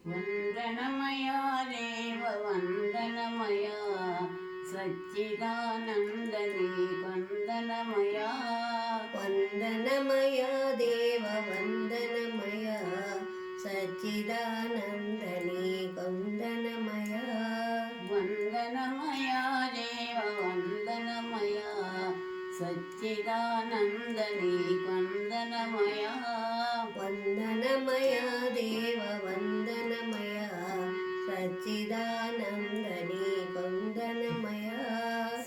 వందనమయా దేవ వందనమయా సచ్చిదానందని వందనమయా వందనమయా దేవ వందనమయా సచ్చిదానందని వందనమయా వందనమయా దేవ వందనమయా సచ్చిదానందని వందనమయా వందనమయా దేవ వందనమయా సచ్చిదానందని వందనమయా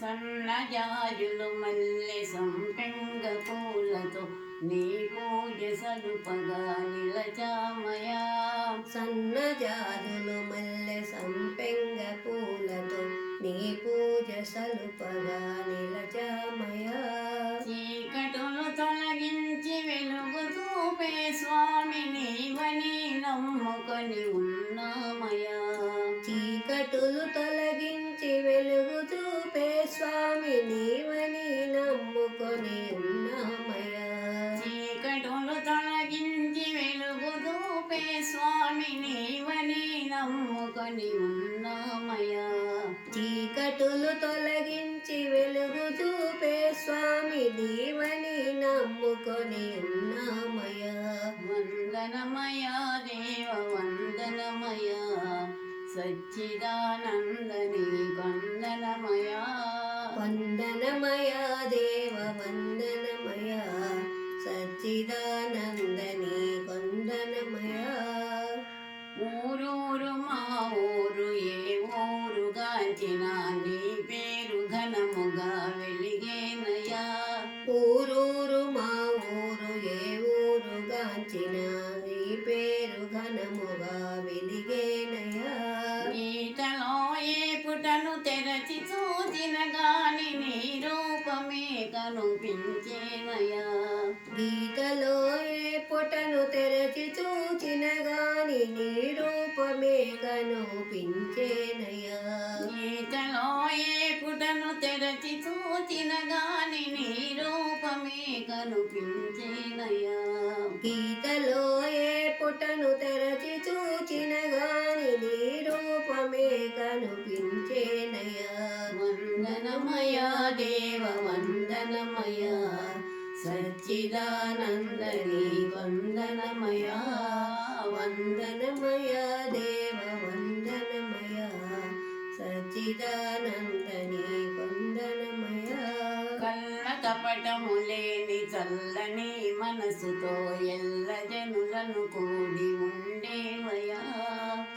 సన్నజాజులు మల్లె సంపెంగ పూలతో నీ పూజ సలుపగా నిలచామయా సన్నజాజులు మల్లె సంపెంగ పూలతో నీ పూజ సలుపగా నిలచామయా చీకటులు తొలగించి వెలుగు చూపే స్వామి నీవని నమ్ముకొని ఉన్నామయా చీకటులు తొలగించి వెలుగు చూపే స్వామి నీవని నమ్ముకొని ఉన్నామయ్యా చీకటులు తొలగించి వెలుగు చూపే స్వామి నీవని నమ్ముకొని ఉన్నామయా చీకటులు తొలగించి వెలుగు చూపే స్వామి నీవని నమ్ముకొని ఉన్నామయ్యా వందనమయా దేవ వందనమయా సచ్చిదానందని వందనమయా వందనమయా దేవ వందనమయా సచ్చిదానందని వందనమయా ఊరూరు మా ఊరు ఏ ఊరుగాంచిన నీ పేరు ఘనముగా వెలిగేనయా ఊరూరు మా ఊరు ఏ ఊరుగాంచిన నీ పేరు ఘనముగా వెలిగేనయా గీతలో ఏ పుటను తెరచి చూచిన గాని నీ రూపమే కనిపించేనయా గీతలో ఏ పొటను తెరచి చూచిన గాని నీ రూపమే కనిపించేనయా గీతలో ఏ పుటను తెరచి చూచిన గాని నీ రూపమే కనిపించేనయా గీతలో ఏ పొటను తెరచి చూచిన గాని నీ రూపమే కనిపించేనయా వందనమయా దేవ వందనమయా సచ్చిదానందని వందనమయా వందనమయా దేవ వందనమయా సచ్చిదానందని వందనమయా కళ్ళ కపటము లేని చల్లని మనసుతో ఎల్ల జనులను కూడి ఉండేవయా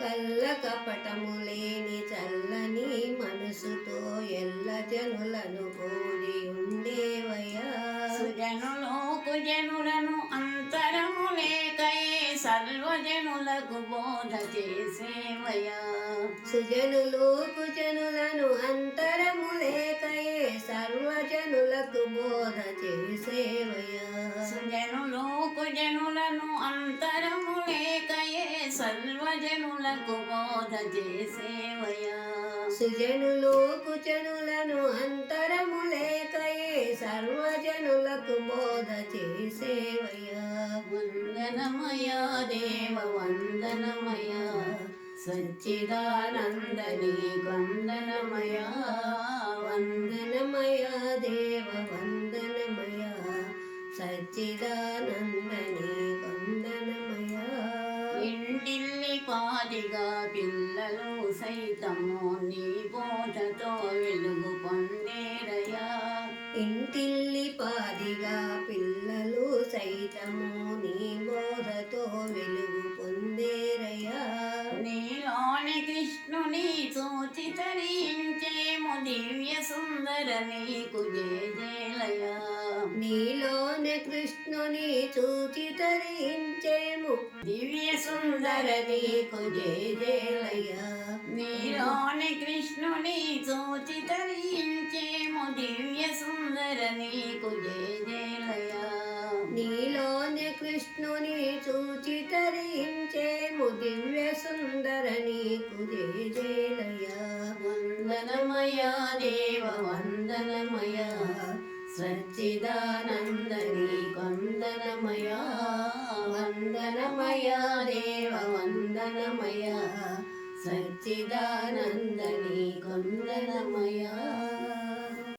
కళ్ళ కపటము లేని చల్లని మనసుతో ఎల్ల జనులను కూడి ఉండేవయ్యా సుజనులు కుజనులను అంతరము లేకయే సర్వజనులకు బోధ చేసేవయా సుజనులు కుజనులను అంతరము లేకయే సర్వజనులకు బోధ చేసేవయ్యా సుజనులు కుజనులను అంతరము లేకయే సర్వజనులకు బోధ చేసేవయా సుజనులు కుజనులను అంతరము లేకయే సర్వజనులకు బోధ చేసేవయ్యా వందనమయా దేవ వందనమయా సచ్చిదానందని వందనమయా వందనమయా దేవ వందనమయా సచ్చిదానందని వందనమయా ఇంటిల్లి పాదిగా పిల్లలు సైతము నీ బోధతో వెలుగు పొందేరయా ఇంటిల్లి పాదిగా పిల్లలు సైతము నీ బోధతో వెలుగు పొందేరయ్యా నీలోని కృష్ణుని చూచి తరించేము దివ్య సుందర నీకు జయజేలయా నీలోని కృష్ణుని చూచి తరించేము దివ్య సుందర నీకు జయజేలయా నీలోని కృష్ణుని చూచి తరించేము దివ్య సుందర నీకు జయజేలయా నీలోని కృష్ణుని చూచి తరించేము దివ్య సుందర నీకు జయజేలయ్యా వందనమయా దేవ వందనమయా సచ్చిదానందని వందనమయా వందనమయా దేవ వందనమయా వందనమయ సచ్చిదానంద నీకొందనమయ